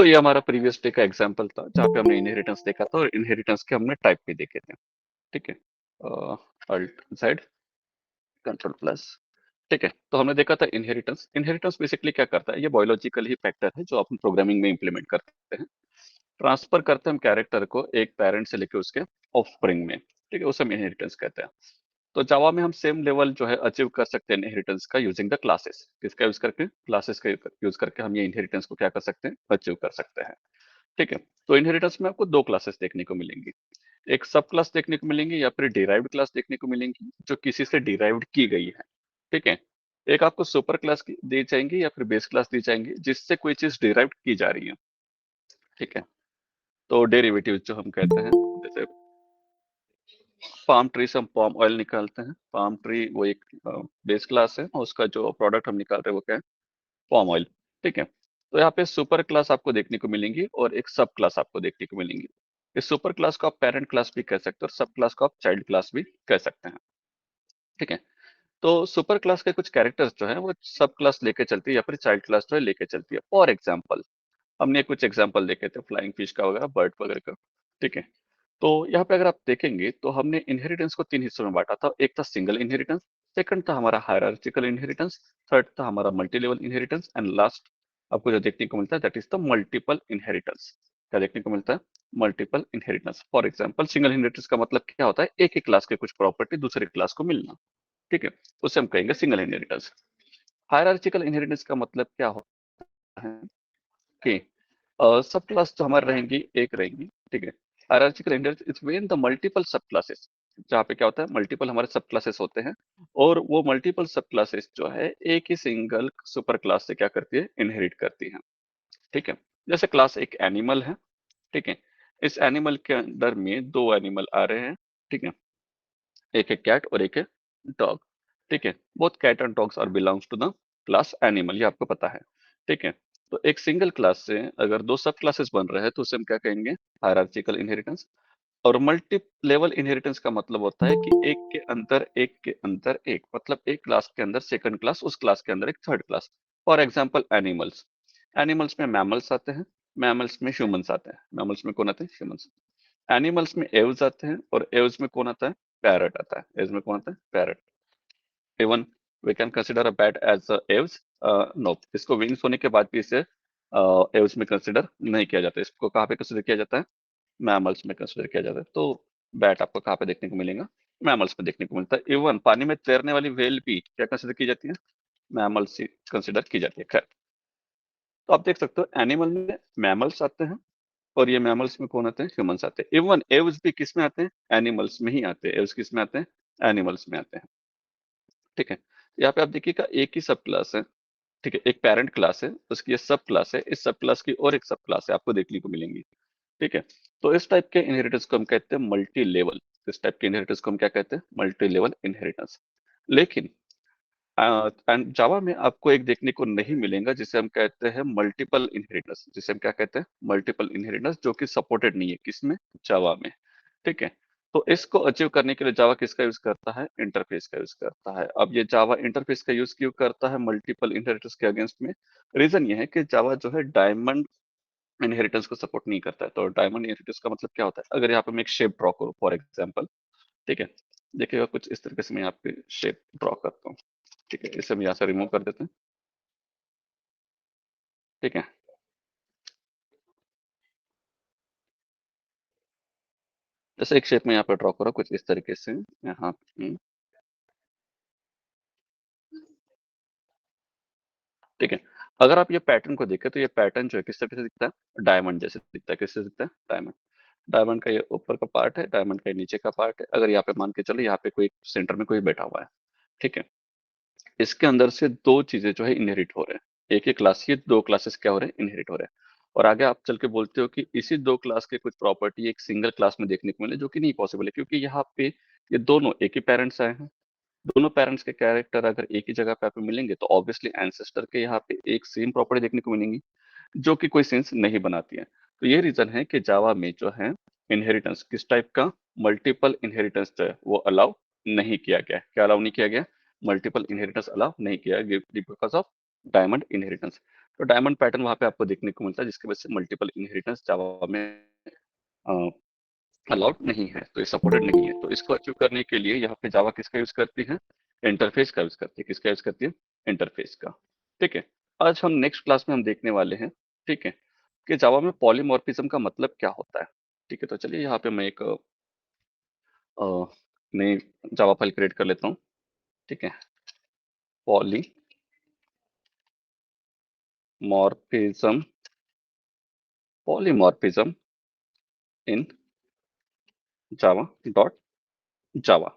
तो ये हमारा प्रीवियस डे का एग्जाम्पल था जहाँ पे हमने इनहेरिटेंस देखा था और इनहेरिटेंस के हमने टाइप भी देखे थे। ठीक है, अल्ट जेड कंट्रोल प्लस। ठीक है, तो हमने देखा था इनहेरिटेंस। इनहेरिटेंस बेसिकली क्या करता है, ये बायोलॉजिकल ही फैक्टर है जो अपन प्रोग्रामिंग में इंप्लीमेंट करते हैं। ट्रांसफर करते हैं हम कैरेक्टर को एक पेरेंट से लेके उसके ऑफस्प्रिंग में। ठीक है, उसे हम इनहेरिटेंस कहते हैं। तो जावा में हम सेम लेवल जो है अचीव कर सकते हैं इनहेरिटेंस का यूजिंग द क्लासेस। किसका यूज करके? क्लासेस का यूज करके हम ये इनहेरिटेंस को क्या कर सकते हैं, अचीव कर सकते हैं। ठीक है, तो इनहेरिटेंस में आपको दो क्लासेस देखने को मिलेंगी। एक सब क्लास देखने को मिलेंगी या फिर डिराइव्ड क्लास देखने को मिलेंगी जो किसी से डिराइव्ड की गई है। ठीक है, एक आपको सुपर क्लास दी जाएंगी या फिर बेस क्लास दी जाएंगी जिससे कोई चीज डिराइव्ड की जा रही है। ठीक है, तो डेरिवेटिव जो हम कहते हैं, जैसे पाम ट्री से हम पाम ऑयल निकालते हैं। पाम ट्री वो एक बेस क्लास है और उसका जो प्रोडक्ट हम निकाल रहे हैं वो क्या है, पाम ऑयल। ठीक है, तो यहाँ पे सुपर क्लास आपको देखने को मिलेंगी और एक सब क्लास आपको देखने को मिलेंगी। इस सुपर क्लास को आप पेरेंट क्लास भी कह सकते हो और सब क्लास को आप चाइल्ड क्लास भी कह सकते हैं। ठीक है, तो सुपर क्लास के कुछ कैरेक्टर्स जो है वो सब क्लास लेके चलती है या फिर चाइल्ड क्लास जो है लेके चलती है। फॉर एग्जाम्पल, हमने कुछ एग्जाम्पल देखे थे फ्लाइंग फिश का वगैरह, बर्ड वगैरह का। ठीक है, तो यहाँ पे अगर आप देखेंगे तो हमने इनहेरिटेंस को तीन हिस्सों में बांटा था। एक था सिंगल इनहेरिटेंस, सेकंड था हमारा हायरार्चिकल इनहेरिटेंस, थर्ड था हमारा multi level inheritance and last आपको जो देखने को मिलता है that is the multiple inheritance. क्या देखने को मिलता है? Multiple inheritance. For example, single inheritance का मतलब क्या होता है, एक ही क्लास के कुछ प्रॉपर्टी दूसरे क्लास को मिलना। ठीक है, उसे हम कहेंगे सिंगल इनहेरिटेंस। हायरार्चिकल इनहेरिटेंस का मतलब क्या होता है कि सब क्लास जो हमारे रहेंगी एक रहेंगी। ठीक है, hierarchical inheritance is when the multiple sub classes, जहाँ पे क्या होता है मल्टीपल हमारे सब क्लासेस होते हैं और वो मल्टीपल सब क्लासेस जो है एक ही सिंगल सुपर क्लास से क्या करती है, इनहेरिट करती है। ठीक है, जैसे क्लास एक एनिमल है। ठीक है, इस एनिमल के अंदर में दो एनिमल आ रहे हैं। ठीक है, एक है कैट और एक है डॉग। ठीक है, both cat and dogs are belongs to the class animal, ये आपको पता है। ठीक है, तो एक सिंगल क्लास से अगर दो सब क्लासेस बन रहे हैं तो उसे हम क्या कहेंगे, हायरार्चिकल इनहेरिटेंस। और मल्टी लेवल इनहेरिटेंस का मतलब होता है कि एक के अंदर एक, मतलब एक क्लास के अंदर सेकंड क्लास, उस क्लास के अंदर एक third class. For example animals, animals में मैमल्स आते हैं, मैमल्स में ह्यूमंस आते हैं। मैमल्स में कौन आते हैं? ह्यूमंस। एनिमल्स में एव्स आते हैं और एव्स में कौन आता है? पैरट आता है। एव्स में कौन आता है? Parrot. Even we can consider a bat as a aves? No, इसको विंग्स होने के बाद भी इसे एव्स में कंसिडर नहीं किया जाता। इसको कहाँ पे कंसिडर किया जाता है? मैमल्स में कंसिडर किया जाता है। तो बैट आपको कहाँ पे देखने को मिलेगा? मैमल्स में देखने को मिलता है। इवन पानी में तैरने वाली व्हेल भी क्या कंसिडर की जाती है? मैमल्स ही कंसिडर की जाती है। खैर, तो आप देख सकते हो एनिमल में मैमल्स आते हैं और ये मैमल्स में कौन आते हैं? ह्यूमंस आते हैं। इवन एव्स भी किस में आते हैं? एनिमल्स में ही आते हैं। एव्स किस में आते हैं? एनिमल्स में आते हैं। ठीक है, यहाँ पे आप देखिएगा एक ही सब क्लास है। ठीक है, एक पेरेंट क्लास है, उसकी ये सब क्लास है, इस सब क्लास की और एक सब क्लास है आपको देखने को मिलेंगी। ठीक है, तो इस टाइप के इनहेरिटेंस को हम कहते हैं मल्टी लेवल। इस टाइप के इनहेरिटेंस को हम क्या कहते हैं? Multi level inheritance. लेकिन एंड जावा में आपको एक देखने को नहीं मिलेगा जिसे हम कहते हैं मल्टीपल इनहेरिटेंस। जिसे हम क्या कहते हैं? मल्टीपल इनहेरिटेंस, जो कि सपोर्टेड नहीं है किसमें? जावा में। ठीक है, तो इसको अचीव करने के लिए जावा किसका यूज करता है? इंटरफेस का यूज करता है। अब ये जावा इंटरफेस का यूज क्यों करता है मल्टीपल इनहेरिटेंस के अगेंस्ट में? रीजन ये है कि जावा जो है डायमंड इनहेरिटेंस को सपोर्ट नहीं करता है। तो डायमंड इनहेरिटेंस का मतलब क्या होता है? अगर यहाँ पे मैं एक शेप ड्रॉ करूँ फॉर एग्जाम्पल, ठीक है, देखिएगा कुछ इस तरीके से मैं यहाँ पे शेप ड्रॉ करता हूँ। ठीक है, इसे हम यहाँ से रिमूव कर देते हैं। ठीक है, जैसे एक शेप में यहाँ पे ड्रॉ करो कुछ इस तरीके से यहाँ। ठीक है, अगर आप ये पैटर्न को देखें तो ये पैटर्न जो है किस तरीके से दिखता है? डायमंड जैसे दिखता है। किससे दिखता है? डायमंड। डायमंड का ये ऊपर का पार्ट है, डायमंड का ये नीचे का पार्ट है। अगर यहाँ पे मान के चलो यहाँ पे कोई सेंटर में कोई बैठा हुआ है। ठीक है, इसके अंदर से दो चीजें जो है इनहेरिट हो रहे हैं। एक ही क्लास की दो क्लासेस क्या हो रहे हैं? इनहेरिट हो रहे हैं। और आगे आप चल के बोलते हो कि इसी दो क्लास के कुछ प्रॉपर्टी एक सिंगल क्लास में देखने को मिले, जो कि नहीं पॉसिबल है क्योंकि यहाँ पे ये दोनों एक ही पेरेंट्स आए हैं। दोनों पेरेंट्स के कैरेक्टर अगर एक ही जगह पे आपको मिलेंगे तो ऑब्वियसली एंसेस्टर के यहाँ पे एक सेम प्रॉपर्टी देखने को मिलेंगी, जो कि कोई सेंस नहीं बनाती है। तो ये रीजन है कि जावा में जो है इनहेरिटेंस किस टाइप का? मल्टीपल इनहेरिटेंस जो है वो अलाउ नहीं किया गया है। क्या अलाउ नहीं किया गया? मल्टीपल इनहेरिटेंस अलाउ नहीं किया गया बिकॉज ऑफ डायमंड इनहेरिटेंस। तो डायमंड पैटर्न वहाँ पे आपको देखने को मिलता है, जिसकी वजह से मल्टीपल इनहेरिटेंस जावा में अलाउड नहीं है, तो ये सपोर्टेड नहीं है। तो इसको अचीव करने के लिए यहाँ पे जावा किसका यूज करती है? इंटरफेस का यूज करती है। किसका यूज करती है? इंटरफेस का। ठीक है, आज हम नेक्स्ट क्लास में हम देखने वाले हैं, ठीक है, कि जावा में पॉलीमॉर्फिज्म का मतलब क्या होता है। ठीक है, तो चलिए यहाँ पे मैं एक नई जावा फाइल क्रिएट कर लेता हूँ। ठीक है, पॉलीमॉर्फिज्म पॉलीमॉर्फिज्म इन जावा डॉट जावा,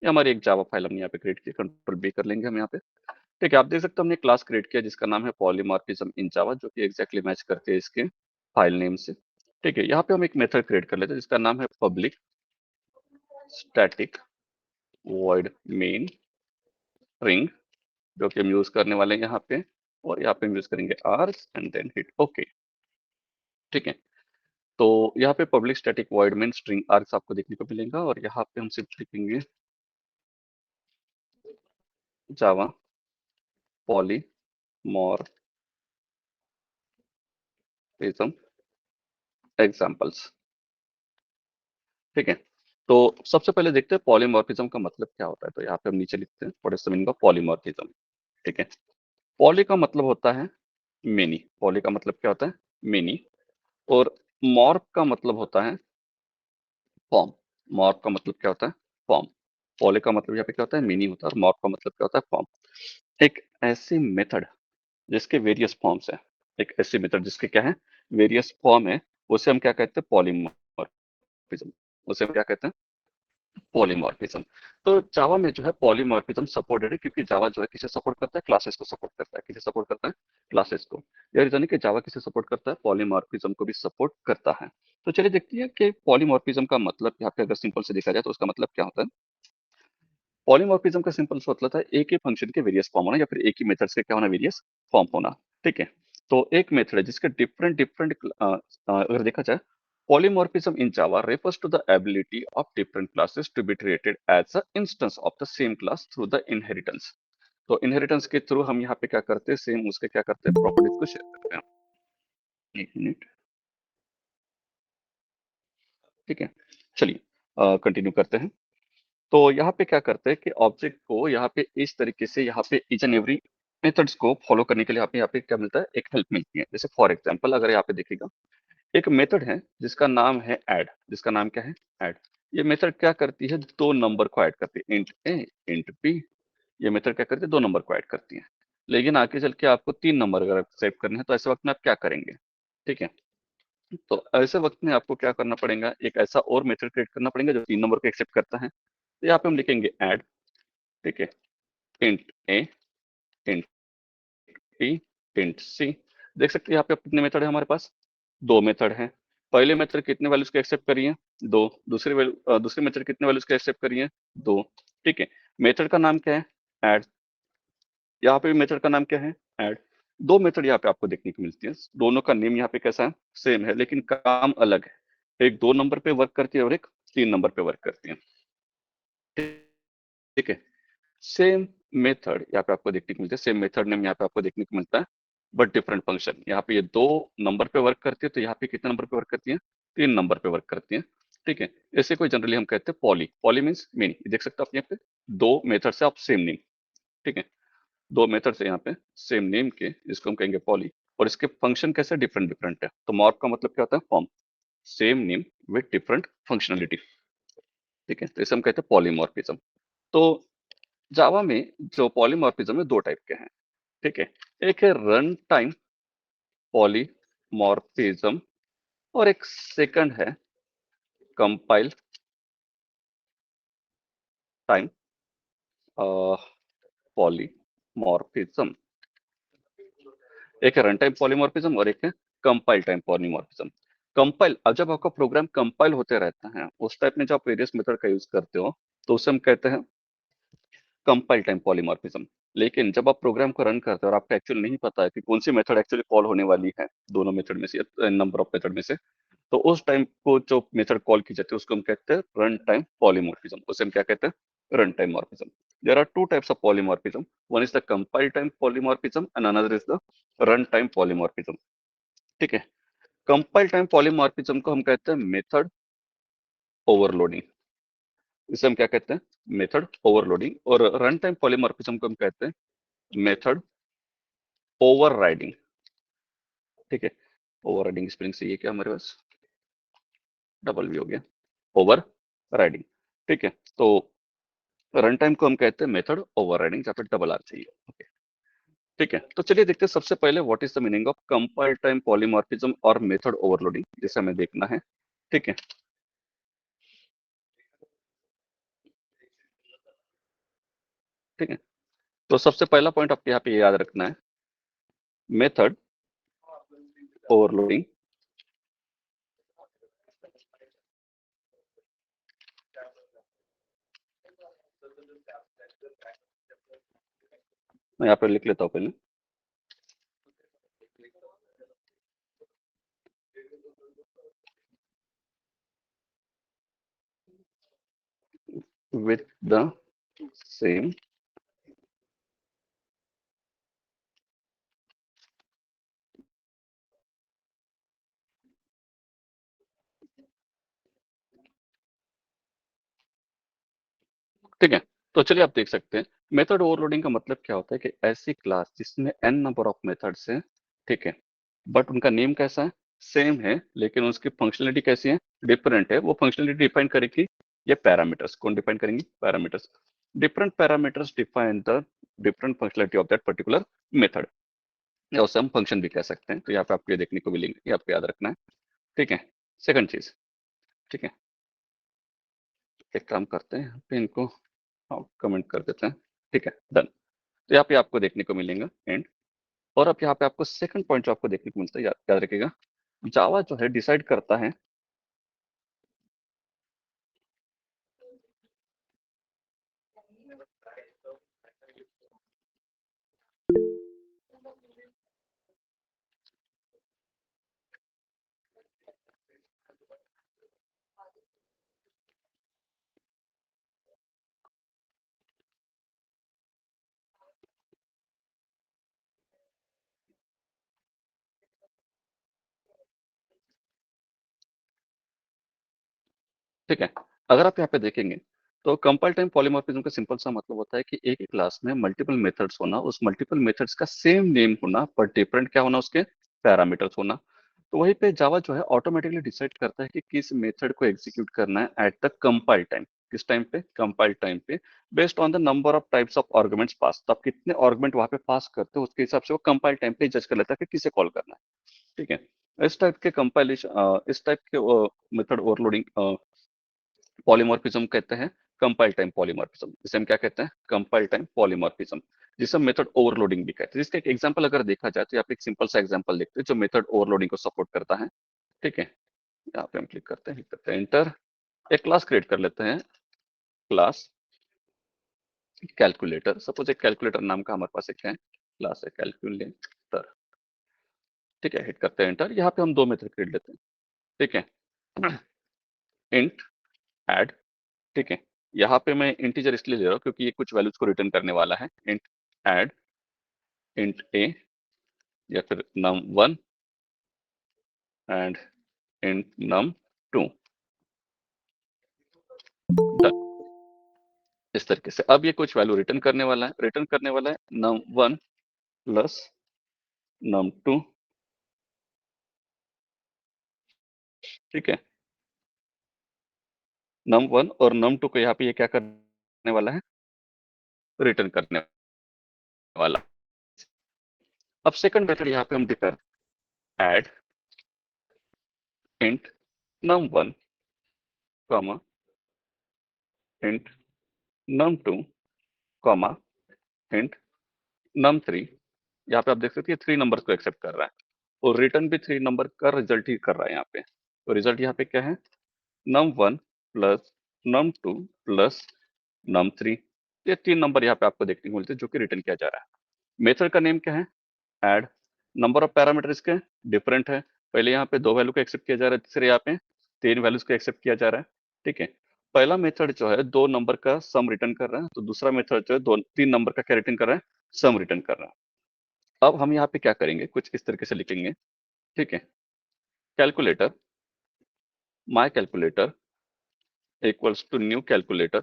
ये हमारी एक जावा फाइल हमने यहाँ पे क्रिएट की। कंट्रोल बी कर लेंगे हम यहाँ पे। ठीक है, आप देख सकते हैं हमने क्लास क्रिएट किया जिसका नाम है पॉलीमॉर्फिज्म इन जावा, जो कि एग्जैक्टली मैच करते हैं इसके फाइल नेम से। ठीक है, यहाँ पे हम एक मेथड क्रिएट कर लेते हैं जिसका नाम है public static void main string, जो कि हम यूज करने वाले हैं यहाँ पे। और यहाँ पे हम यूज करेंगे args and then hit okay. ठीक है, तो यहाँ पे public static void main string args आपको देखने को मिलेगा, और यहाँ पे हम सिर्फ लिखेंगे जावा पॉलीमॉर्फिज्म एग्जांपल्स। ठीक है, तो सबसे पहले देखते हैं पॉलीमॉर्फिज्म का मतलब क्या होता है। तो यहाँ पे हम नीचे लिखते हैं what is the meaning of polymorphism. ठीक है, पॉली का मतलब होता है मेनी। पॉली का मतलब क्या होता है? मेनी। और मॉर्फ का मतलब होता है फॉर्म। मॉर्फ का मतलब क्या होता है? फॉर्म। पॉली का मतलब यहाँ पे क्या होता है? मेनी होता है, और मॉर्फ का मतलब क्या होता है? फॉर्म। एक ऐसी मेथड जिसके वेरियस फॉर्म्स है, एक ऐसी मेथड जिसके क्या है? वेरियस फॉर्म है, उसे हम क्या कहते हैं? पॉलीमॉर्फिज्म। उसे हम क्या कहते हैं? पॉलीमॉर्फिज्म। तो जावा में जो है पॉलीमॉर्फिज्म सपोर्टेड है, क्योंकि जावा जो है किसे सपोर्ट करता है? क्लासेस को सपोर्ट करता है। किसे सपोर्ट करता है? क्लासेस को। यह रीजन है कि जावा किसे सपोर्ट करता है? पॉलीमॉर्फिज्म को भी सपोर्ट करता है। तो चलिए देखते हैं कि पॉलीमॉर्फिज्म का मतलब यहाँ पे अगर सिंपल से देखा जाए तो उसका मतलब क्या होता है। पॉलीमॉर्फिज्म का सिंपल सा मतलब था एक ही फंक्शन के वेरियस फॉर्म होना, या फिर एक ही मेथड्स के क्या होना? वेरियस फॉर्म होना। ठीक है, तो एक मेथड है जिसके डिफरेंट डिफरेंट अगर देखा जाए, polymorphism in Java refers to the ability of different classes to be treated as an instance of the same class through the inheritance। तो इनहेरिटेंस के थ्रू हम यहाँ पे क्या करते हैं? सेम उसके क्या करते हैं? प्रॉपर्टीज को शेयर करते हैं। एक मिनट। ठीक है, चलिए कंटिन्यू करते हैं। तो यहाँ पे क्या करते हैं कि ऑब्जेक्ट को यहाँ पे इस तरीके से यहाँ पे ईच एंड एवरी मेथड्स को फॉलो करने के लिए यहाँ पे क्या मिलता है? एक हेल्प मिलती है। जैसे फॉर एग्जांपल अगर यहाँ पे देखिएगा, एक मेथड है जिसका नाम है ऐड। जिसका नाम क्या है? ऐड। ये मेथड क्या करती है? दो नंबर को ऐड करती है, इंट ए इंट बी। ये मेथड क्या करती है? दो नंबर को ऐड करती है। लेकिन आगे चल के आपको तीन नंबर अगर सेव करने हैं, तो ऐसे वक्त में आप क्या करेंगे? ठीक है, तो ऐसे वक्त में आपको क्या करना पड़ेगा? एक ऐसा और मेथड क्रिएट करना पड़ेगा जो तीन नंबर को एक्सेप्ट करता है। तो यहाँ पे हम लिखेंगे ऐड। ठीक है, इंट ए इंट बी इंट सी। देख सकते हैं यहाँ पे कितने मेथड है हमारे पास? दो मेथड हैं। पहले मेथड कितने वैल्यूज को एक्सेप्ट करिए? दो। दूसरे मेथड कितने वैल्यूज को एक्सेप्ट करिए? दो। ठीक है, मेथड का नाम क्या है? ऐड। यहाँ पे मेथड का नाम क्या है? ऐड। दो मेथड यहाँ पे आपको देखने को मिलती है, दोनों का नेम यहाँ पे कैसा है? सेम है, लेकिन काम अलग है। एक दो नंबर पे वर्क करती है और एक तीन नंबर पे वर्क करती है। ठीक है, सेम मेथड यहाँ पे आपको देखने को मिलता है, सेम मेथड नेम यहाँ पे आपको देखने को मिलता है, बट डिफरेंट फंक्शन। यहाँ पे ये दो नंबर पे वर्क करती है, तो यहाँ पे कितने नंबर पे वर्क करती है? तीन नंबर पे वर्क करती है। ठीक है, ऐसे कोई जनरली हम कहते हैं पॉली। Poly means many. देख सकते हो आप यहाँ पे दो मेथड से आप सेम नेम। ठीक है, दो मेथड से यहाँ पे सेम नेम के, इसको हम कहेंगे पॉली। और इसके फंक्शन कैसे? डिफरेंट डिफरेंट है। तो मॉर्फ का मतलब क्या होता है? Form. Same name with different functionality. ठीक है, तो इसे हम कहते हैं पॉलीमॉर्फिज्म। तो जावा में जो पॉलीमॉर्फिज्म है दो टाइप के हैं। ठीक है, एक है रन टाइम पॉलीमॉर्फिज्म, और एक सेकंड है कंपाइल टाइम पॉलीमॉर्फिज्म। एक है रन टाइम पॉलीमॉर्फिज्म और एक है कंपाइल टाइम पॉलीमॉर्फिज्म। कंपाइल, अब जब आपका प्रोग्राम कंपाइल होते रहता है उस टाइप में जब आप वेरियस मेथड का यूज करते हो, तो उसे हम कहते हैं कंपाइल टाइम पॉलीमॉर्फिज्म। लेकिन जब आप प्रोग्राम को रन करते हो और आपको एक्चुअली नहीं पता है कि कौन सी मेथड एक्चुअली कॉल होने वाली है दोनों मेथड में से या नंबर ऑफ मेथड में से, तो उस टाइम को जो मेथड कॉल की जाती है उसको हम कहते हैं रन टाइम पॉलीमॉर्फिज्म। उसे हम क्या कहते हैं? runtime morphism. There are two types of polymorphism. One is the compile time polymorphism and another is the runtime polymorphism. ठीक है, कंपाइल टाइम पॉलीमॉर्फिज्म को हम कहते हैं मेथड ओवरलोडिंग, इसे हम क्या कहते हैं, मेथड ओवरलोडिंग। और रन टाइम पॉलीमॉर्फिज्म को हम कहते हैं मेथड ओवरराइडिंग। ठीक है, ओवरराइडिंग स्पेलिंग सही है क्या हमारे पास, डबल भी हो गया, ओवर राइडिंग। ठीक है, तो रन टाइम को हम कहते हैं मेथड ओवरराइडिंग, जहाँ पे डबल आर चाहिए। ओके, ठीक है, तो चलिए देखते हैं सबसे पहले what is the meaning of compile time polymorphism और मेथड ओवरलोडिंग, जिसे हमें देखना है। ठीक है, ठीक है, तो सबसे पहला पॉइंट आपको यहाँ पे याद रखना है, मेथड ओवरलोडिंग। मैं यहाँ पे लिख लेता हूँ पहले, with the same ठीक है, तो चलिए आप देख सकते हैं मेथड ओवरलोडिंग का मतलब क्या होता है कि ऐसी क्लास जिसमें n नंबर ऑफ मेथड्स हैं, ठीक है, बट उनका नेम कैसा है, सेम है, लेकिन उसकी फंक्शनलिटी कैसी है, डिफरेंट है। वो फंक्शनलिटी डिफाइन करेगी ये पैरामीटर्स, कौन डिफाइन करेंगे, parameters. Different parameters define the different functionality of that particular method, या उसे हम फंक्शन भी कह सकते हैं। तो यहाँ पे आपको ये देखने को मिलेंगे, ये आपको याद रखना है। ठीक है, सेकंड चीज, ठीक है, एक काम करते हैं, यहाँ पे इनको कमेंट कर देते हैं। ठीक है, डन। तो यहाँ पे आपको देखने को मिलेगा एंड। और अब यहाँ पे आपको सेकंड पॉइंट जो आपको देखने को मिलता है, याद याद रखिएगा, जावा जो है डिसाइड करता है, ठीक है, अगर आप यहाँ पे देखेंगे तो कंपाइल टाइम पॉलीमॉर्फिज्म का सिंपल सा मतलब होता है कि एक ही क्लास में मल्टीपल मेथड्स होना, उस मल्टीपल मेथड्स का सेम नेम होना, पर डिफरेंट क्या होना, उसके पैरामीटर्स होना। तो वहीं पे जावा जो है ऑटोमेटिकली डिसाइड करता है कि किस मेथड को एग्जीक्यूट करना है एट द कंपाइल टाइम, किस टाइम पे, कंपाइल टाइम पे, based on the number of types of arguments pass. तो आप कितने आर्गुमेंट वहां पे पास करते हो, उसके हिसाब से वो कंपाइल टाइम पे जज कर लेता है कि किसे कॉल करना है। ठीक है, इस टाइप के कंपाइलेशन, इस टाइप के मेथड ओवरलोडिंग पॉलीमॉर्फिज्म कहते हैं, कंपाइल टाइम पॉलीमॉर्फिज्म, जिसे हम क्या कहते हैं, कंपाइल टाइम पॉलीमॉर्फिज्म, जिसे हम मेथड ओवरलोडिंग भी कहते हैं। जिसका एक एग्जांपल अगर देखा जाए तो यहाँ पे एक सिंपल सा एग्जांपल देखते हैं जो मेथड ओवरलोडिंग को सपोर्ट करता है। ठीक है, यहाँ पे हम क्लिक करते हैं, एंटर। एक क्लास क्रिएट कर लेते हैं, क्लास कैलकुलेटर। सपोज एक कैलकुलेटर नाम का हमारे पास एक है, क्लास है कैलकुलेटर। ठीक है, हिट करते हैं एंटर। यहाँ पे हम दो मेथड क्रिएट लेते हैं। ठीक है, इंट ऐड। ठीक है, यहाँ पे मैं इंटीजर इसलिए ले रहा हूँ क्योंकि ये कुछ वैल्यूज को रिटर्न करने वाला है। इंट ऐड इंट ए, या फिर num1 and int num2। Done. इस तरीके से अब ये कुछ वैल्यू रिटर्न करने वाला है, num1 प्लस num2। ठीक है, num1 और num2 को यहाँ पे ये क्या करने वाला है, रिटर्न करने वाला। अब सेकंड मेथड यहाँ पे हम differ add int num1 comma int num2 comma int num3। यहाँ पे आप देख सकते हैं 3 नंबर्स को एक्सेप्ट कर रहा है, और रिटर्न भी 3 नंबर का रिजल्ट ही कर रहा है यहाँ पे। तो रिजल्ट यहाँ पे क्या है, num1 plus num2 plus num3। ये 3 नंबर यहाँ पे आपको देखने को मिलते हैं जो कि रिटर्न किया जा रहा है। मेथड का नेम क्या है, ऐड। नंबर ऑफ पैरामीटर इसके डिफरेंट है, पहले यहाँ पे 2 वैल्यू को एक्सेप्ट किया जा रहा है, तीसरे यहाँ पे 3 वैल्यूज को एक्सेप्ट किया जा रहा है। ठीक है, पहला मेथड जो है 2 नंबर का सम रिटर्न कर रहा है, तो दूसरा मेथड जो है 3 नंबर का क्या रिटर्न कर रहा है? सम रिटर्न कर रहा है। अब हम यहाँ पे क्या करेंगे, कुछ इस तरीके से लिखेंगे, ठीक है? Calculator, my calculator equals to new calculator,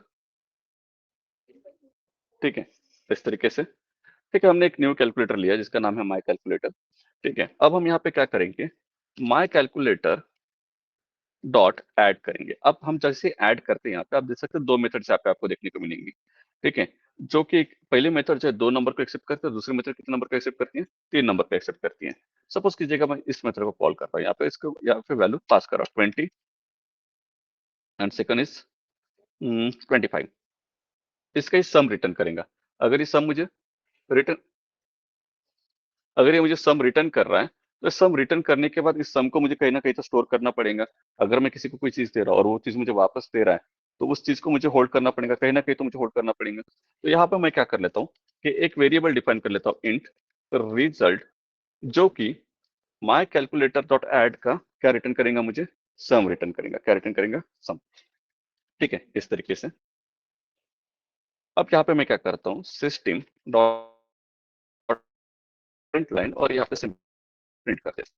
ठीक है? इस तरीके से, ठीक है, हमने एक न्यू कैलकुलेटर लिया जिसका नाम है माय कैलकुलेटर, ठीक है? अब हम यहाँ पे क्या करेंगे, माय कैलकुलेटर डॉट ऐड करेंगे। अब हम जैसे ऐड करते हैं यहाँ पे आप देख सकते हैं 2 मेथड्स यहाँ पे आपको देखने को मिलेंगी, ठीक है? जो कि पहले मेथड जो है 2 नंबर को एक्सेप्ट करते हैं, दूसरी मेथड कितने नंबर को एक्सेप्ट करती है? 3 नंबर को एक्सेप्ट करती है। सपोज कीजिएगा मैं इस मेथड को कॉल कर रहा हूँ, यहाँ पे इसको यहाँ पे वैल्यू पास कर रहा हूँ 20 एंड सेकंड इज 25। इसका ही सम रिटर्न करेगा। अगर ये सम मुझे रिटर्न अगर ये मुझे सम रिटर्न कर रहा है, तो सम रिटर्न करने के बाद इस सम को मुझे कहीं ना कहीं तो स्टोर करना पड़ेगा। अगर मैं किसी को कोई चीज दे रहा हूँ और वो चीज मुझे वापस दे रहा है, तो उस चीज को मुझे होल्ड करना पड़ेगा, कहीं ना कहीं तो मुझे होल्ड करना पड़ेगा। तो यहाँ पे मैं क्या कर लेता हूँ कि एक वेरिएबल डिफाइन कर लेता हूँ, इंट रिजल्ट, जो कि माई कैलकुलेटर डॉट एड का क्या रिटर्न करेगा, मुझे सम रिटर्न करेगा। क्या रिटर्न करेगा? सम, ठीक है? इस तरीके से। अब यहाँ पे मैं क्या करता हूँ, सिस्टम डॉट प्रिंट लाइन, और यहाँ पे प्रिंट करते हैं,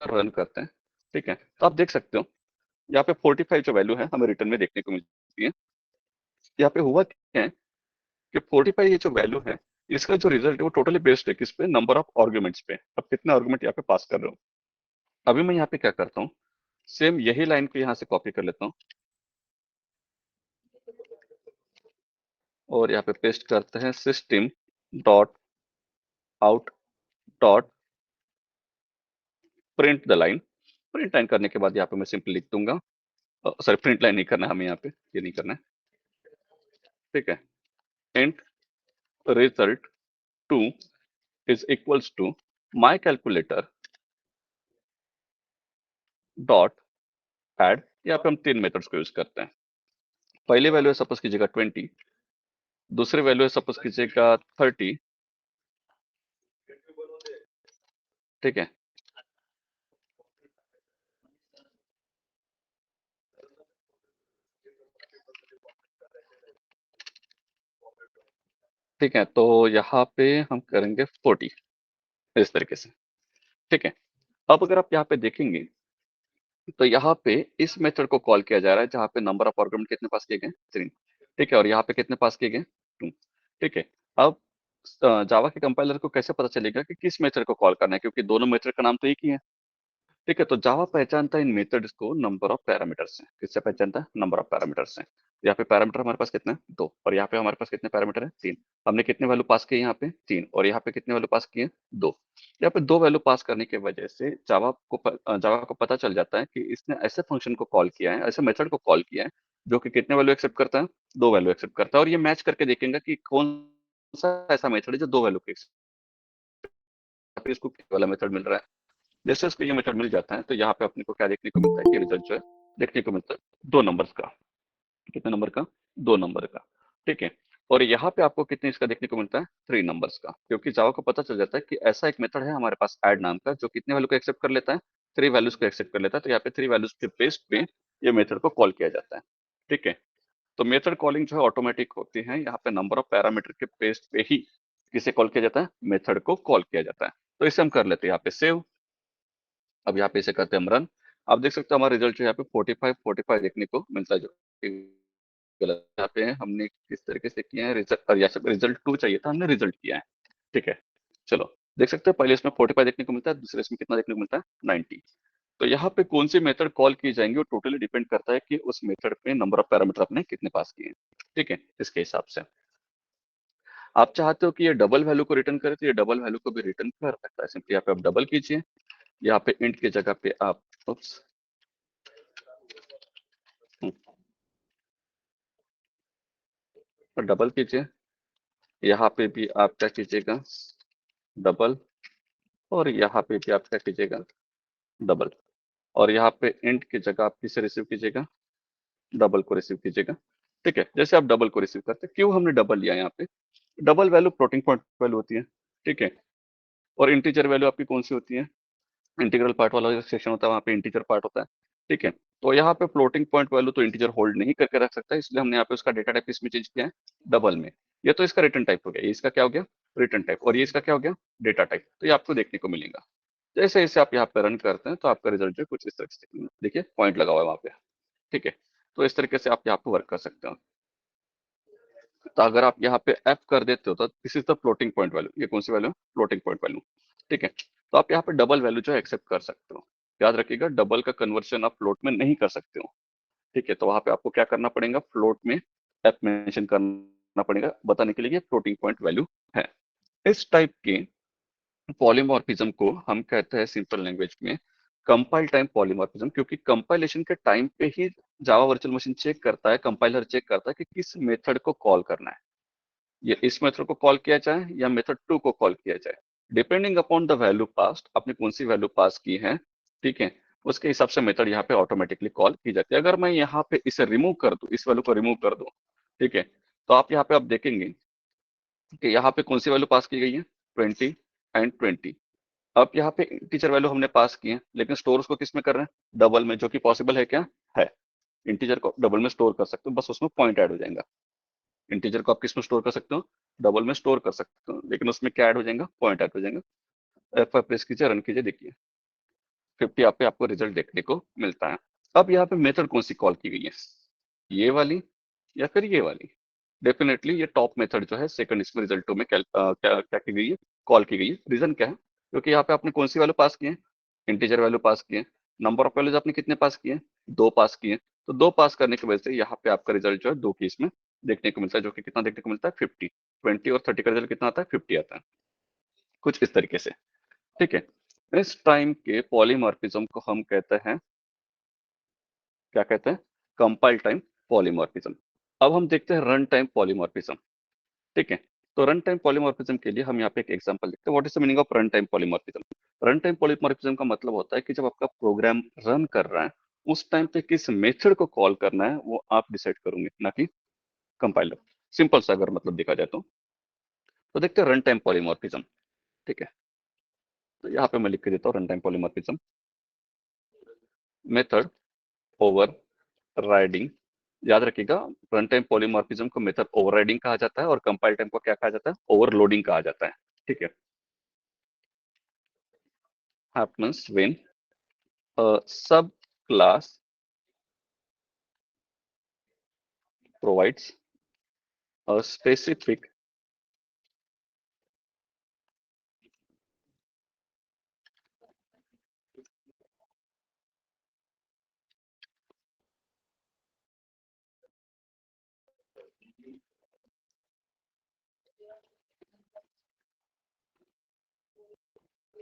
रन करते हैं, ठीक है? तो आप देख सकते हो यहाँ पे 45 जो वैल्यू है हमें रिटर्न में देखने को मिलती है। यहाँ पे हुआ क्या है कि 45 ये जो वैल्यू है, इसका जो रिजल्ट है वो टोटली बेस्ड है किस पे? नंबर ऑफ आर्गुमेंट्स पे। अब कितने आर्गुमेंट यहाँ पे पास कर रहे हो। अभी मैं यहाँ पे क्या करता हूँ, सेम यही लाइन को यहाँ से कॉपी कर लेता हूँ और यहाँ पे पेस्ट करते हैं, system dot out dot print the line. Print line करने के बाद यहाँ पे मैं सिंपली लिख दूंगा, सॉरी प्रिंट लाइन नहीं करना है हमें, यहाँ पे ये नहीं करना है, ठीक है? Int result 2 is equals to my calculator dot add. यहाँ पे हम 3 मेथड्स को यूज करते हैं। पहले वैल्यू है सपोज कीजिएगा 20, दूसरी वैल्यू है सपोज कीजिएगा 30, ठीक है? ठीक है, तो यहाँ पे हम करेंगे 40 इस तरीके से, ठीक है? अब अगर आप यहाँ पे देखेंगे तो यहाँ पे इस मेथड को कॉल किया जा रहा है जहाँ पे नंबर ऑफ आर्गुमेंट कितने पास किए गए? 3, ठीक है? और यहाँ पे कितने पास किए गए? 2, ठीक है? अब जावा के कंपाइलर को कैसे पता चलेगा कि किस मेथड को कॉल करना है, क्योंकि दोनों मेथड का नाम तो एक ही है, ठीक है? तो जावा पहचानता है इन मेथड्स को नंबर ऑफ पैरामीटर्स से। किससे पहचानता है? नंबर ऑफ पैरामीटर्स से। यहाँ पे पैरामीटर हमारे पास कितने हैं? 2, और यहाँ पे हमारे पास कितने पैरामीटर हैं? 3। हमने कितने वैल्यू पास किए यहाँ पे? 3, और यहाँ पे कितने वैल्यू पास किए? 2। यहाँ पे 2 वैल्यू पास करने की वजह से जावा को पता चल जाता है कि इसने ऐसे फंक्शन को कॉल किया है, ऐसे मेथड को कॉल किया है जो कि कितने वैल्यू एक्सेप्ट करता है? 2 वैल्यू एक्सेप्ट करता है। और ये मैच करके देखेंगे कि कौन सा ऐसा मेथड है जो 2 वैल्यू के इसको वाला मेथड मिल रहा है। जैसे उसको ये मेथड मिल जाता है तो यहाँ पे अपने को क्या देखने को मिलता है कि रिजल्ट जो है देखने को मिलता है 2 नंबर्स का। कितने नंबर का? 2 नंबर का, ठीक है? और यहाँ पे आपको कितने इसका देखने को मिलता है? 3 नंबर्स का, क्योंकि जावा को पता चल जाता है कि ऐसा एक मेथड है हमारे पास ऐड नाम का जो कितने वैल्यू को एक्सेप्ट कर लेता है? 3 वैल्यूज को एक्सेप्ट कर लेता है। तो यहाँ पे 3 वैल्यूज के बेस पे ये मेथड को कॉल किया जाता है, ठीक है? तो मेथड कॉलिंग जो है ऑटोमेटिक होती है, यहाँ पे नंबर ऑफ पैरामीटर के बेस पे ही किसे कॉल किया जाता है? मेथड को कॉल किया जाता है। तो इसे हम कर लेते हैं यहाँ पे सेव। अब यहाँ पे इसे करते हैं हम रन। आप देख सकते हो हमारा रिजल्ट जो यहाँ पे 45 देखने को मिलता है, जो कि गलत यहाँ पे है। हमने किस तरीके से किया है रिजल्ट, और यहाँ रिजल्ट 2 चाहिए था, हमने रिजल्ट किया है, ठीक है? चलो देख सकते हो पहले इसमें 45 देखने को मिलता है, दूसरे इसमें कितना देखने को मिलता है? 90। तो यहाँ पे कौन सी मेथड कॉल की जाएंगी वो टोटली डिपेंड करता है कि उस मेथड पे नंबर ऑफ पैरामीटर अपने कितने पास किए हैं, ठीक है? इसके हिसाब से आप चाहते हो कि ये डबल वैल्यू को रिटर्न करे तो ये डबल वैल्यू को भी रिटर्न कर सकता है। सिंपली यहाँ पे आप डबल कीजिए, यहाँ पे इंट की जगह पे आप उप्स, डबल कीजिए, यहाँ पे भी आप क्या कीजिएगा? डबल, और यहाँ पे भी आप क्या कीजिएगा? डबल, और यहाँ पे इंट की जगह आप किसे रिसीव कीजिएगा? डबल को रिसीव कीजिएगा, ठीक है? जैसे आप डबल को रिसीव करते हैं, क्यों हमने डबल लिया यहाँ पे? Double value floating point value होती है, ठीक है? और इंटीजर वैल्यू आपकी कौन सी होती है? इंटीग्रल पार्ट वाला सेक्शन होता है, वहाँ पे इंटीजर पार्ट होता है, ठीक है? तो यहाँ पे फ्लोटिंग पॉइंट वैल्यू तो इंटीजर होल्ड नहीं करके रख सकता, इसलिए हमने यहाँ पे उसका डेटा टाइप इसमें चेंज किया है डबल में। ये तो इसका रिटर्न टाइप हो गया, ये इसका क्या हो गया, रिटर्न टाइप, और ये इसका क्या हो गया, डेटा टाइप। तो ये आपको देखने को मिलेगा। जैसे जैसे आप यहाँ पे रन करते हैं तो आपका रिजल्ट जो है कुछ इस तरह से, देखिए पॉइंट लगा हुआ है वहाँ पे। ठीक है, तो इस तरीके से आप यहाँ पे वर्क कर सकते हो। तो अगर आप यहाँ पे एफ कर देते हो तो this is the floating point value, ये कौन सी वैल्यू है, फ्लोटिंग पॉइंट वैल्यू। ठीक है, तो आप यहाँ पे डबल वैल्यू जो है एक्सेप्ट कर सकते हो। याद रखिएगा, डबल का कन्वर्शन आप फ्लोट में नहीं कर सकते हो। ठीक है, तो वहां पे आपको क्या करना पड़ेगा, फ्लोट में एफ मेंशन करना पड़ेगा बताने के लिए फ्लोटिंग पॉइंट वैल्यू है। इस टाइप के पॉलीमॉर्फिज्म को हम कहते हैं सिंपल लैंग्वेज में कंपाइल टाइम पॉलीमॉर्फिज्म, क्योंकि कंपाइलेशन के टाइम पे ही जावा वर्चुअल मशीन चेक करता है, कंपाइलर चेक करता है कि किस मेथड को कॉल करना है। ये इस मेथड को कॉल किया जाए या मेथड 2 को कॉल किया जाए, depending upon the value past, आपने कौन सी वैल्यू पास की है। ठीक है, उसके हिसाब से मेथड यहाँ पे ऑटोमेटिकली कॉल की जाती है। अगर मैं यहाँ पे इसे रिमूव कर दूं, इस वैल्यू को रिमूव कर दूं, ठीक है, तो आप यहाँ पे आप देखेंगे कि यहाँ पे कौन सी वैल्यू पास की गई है, 20 एंड 20। अब यहाँ पे इंटीजर वैल्यू हमने पास की है, लेकिन स्टोर उसको किस में कर रहे हैं, डबल में, जो कि पॉसिबल है क्या, है। इंटीजर को डबल में स्टोर कर सकते हो, बस उसमें पॉइंट ऐड हो जाएगा। इंटीजर को आप किस में स्टोर कर सकते हो, डबल में स्टोर कर सकते हो, लेकिन उसमें क्या ऐड हो जाएगा, पॉइंट ऐड हो जाएगा। F5 प्रेस कीजिए, रन कीजिए, देखिए 50 यहाँ पे आपको रिजल्ट देखने को मिलता है। अब यहाँ पे मेथड कौन सी कॉल की गई है, ये वाली या फिर ये वाली। डेफिनेटली ये टॉप मेथड जो है सेकंड इसमें रिजल्ट में क्या क्या की गई है, कॉल की गई है। रीजन क्या है, क्योंकि यहाँ पे आपने कौन सी वैल्यू पास की है, इंटीजर वैल्यू पास की है। नंबर ऑफ वैल्यूज आपने कितने पास किए, दो पास किए। तो दो पास करने की वजह से यहाँ पे आपका रिजल्ट जो है दो की इसमें देखने को मिलता है, जो कि कितना देखने को मिलता है, 50। 20 और 30 का रिजल्ट कितना आता है, 50 आता है, कुछ इस तरीके से। ठीक है, इस टाइम के पॉलीमॉर्फिज्म को हम कहते हैं, क्या कहते हैं, कंपाइल टाइम पॉलीमॉर्फिज्म। अब हम देखते हैं रन टाइम पॉलीमॉर्फिज्म। ठीक है, तो रन टाइम पॉलीमॉर्फिज्म के लिए हम यहाँ पे एक एग्जांपल देखते हैं। What is the meaning of run time polymorphism. Run time polymorphism का मतलब होता है कि जब आपका प्रोग्राम रन कर रहा है, उस टाइम पे किस मेथड को कॉल करना है वो आप डिसाइड करोगे, ना कि कंपाइलर। सिंपल सा अगर मतलब देखा जाए तो देखते हैं रन टाइम पॉलीमॉर्फिज्म। ठीक है, तो यहाँ पे मैं लिख के देता हूँ run time polymorphism, method over riding. याद रखिएगा, रन टाइम पॉलीमॉर्फिज्म को मेथड ओवरराइडिंग कहा जाता है और कंपाइल टाइम को क्या कहा जाता है, ओवरलोडिंग कहा जाता है। ठीक है, happens when a subclass provides a specific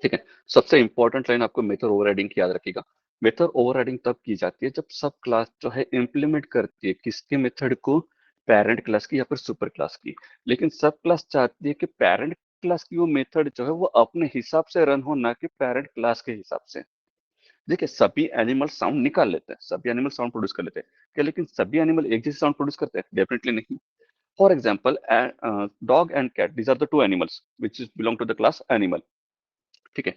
ठीक है, सबसे इंपॉर्टेंट लाइन आपको मेथड ओवरराइडिंग की याद रखिएगा। मेथड ओवरराइडिंग तब की जाती है जब सब क्लास जो है इंप्लीमेंट करती है किसके मेथड को, पेरेंट क्लास की या फिर सुपर क्लास की। लेकिन सब क्लास चाहती है कि पेरेंट क्लास की वो मेथड जो है वो अपने हिसाब से रन हो, ना कि पेरेंट क्लास के हिसाब से। देखिए, सभी एनिमल साउंड निकाल लेते हैं, सभी एनिमल साउंड प्रोड्यूस कर लेते हैं क्या, लेकिन सभी एनिमल एक जैसे साउंड प्रोड्यूस करते हैं, डेफिनेटली नहीं। For example, dog and cat, these are the two animals which is belong to the class animal. ठीक है,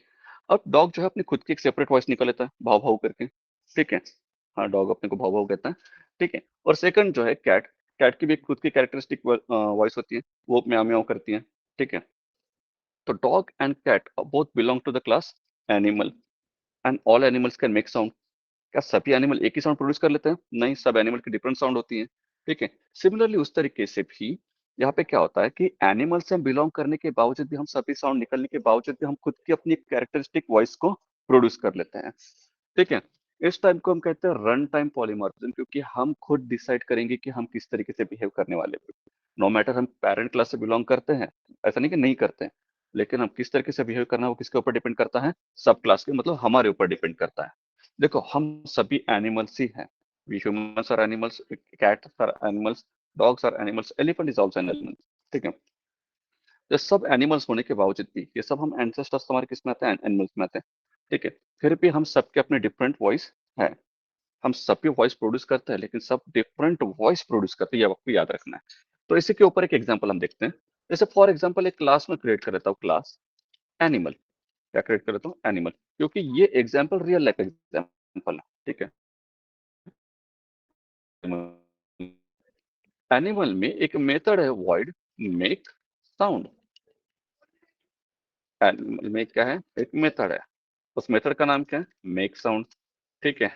अब डॉग जो है अपनी खुद की एक सेपरेट वॉइस निकाल लेता है, भाव भाव करके। ठीक है, हाँ, डॉग अपने को भाव भाव कहता है। ठीक है, और सेकंड जो है कैट, कैट की भी एक खुद की कैरेक्टरिस्टिक वॉइस होती है, वो म्याऊ म्याऊ करती है। ठीक है, तो dog and cat both belong to the class animal, and all animals can make sound. क्या सभी एनिमल एक ही साउंड प्रोड्यूस कर लेते हैं, नहीं, सब एनिमल की डिफरेंट साउंड होती है। ठीक है, सिमिलरली उस तरीके से भी यहाँ पे क्या होता है कि एनिमल से हम बिलोंग करने के बावजूद भी, हम सभी साउंड निकलने के बावजूद भी हम खुद की अपनी कैरेक्टरिस्टिक वॉइस को प्रोड्यूस कर लेते हैं। ठीक है, इस टाइप को हम कहते हैं रन टाइम पॉलीमॉर्फिज्म, क्योंकि हम खुद डिसाइड करेंगे कि हम किस तरीके से बिहेव करने वाले हैं। नो मैटर हम पेरेंट क्लास से बिलोंग करते हैं, ऐसा नहीं कि नहीं करते हैं, लेकिन हम किस तरीके से बिहेव करना है वो किसके ऊपर डिपेंड करता है, सब क्लास के, मतलब हमारे ऊपर डिपेंड करता है। देखो, हम सभी एनिमल्स ही हैं। We humans are animals, cats are animals, dogs are animals, elephant is also an animal. ठीक है, ये सब एनिमल्स होने के बावजूद भी, ये सब हम एंसेस्टर्स हमारे किस में आते हैं, एनिमल्स में आते हैं। ठीक है, फिर भी हम सबके अपने डिफरेंट वॉइस है, हम सभी वॉइस प्रोड्यूस करते हैं, लेकिन सब डिफरेंट वॉइस प्रोड्यूस करते हैं, ये आपको याद रखना है। तो इसी के ऊपर एक एग्जांपल हम देखते हैं। जैसे फॉर एग्जांपल एक क्लास में क्रिएट कर लेता हूँ, क्लास एनिमल। क्या क्रिएट कर लेता हूँ, एनिमल, क्योंकि ये एग्जांपल रियल लाइफ एग्जांपल है। ठीक है, एनिमल में एक मेथड है void make sound। एनिमल में क्या है, एक मेथड है, उस मेथड का नाम क्या है, मेक साउंड। ठीक है,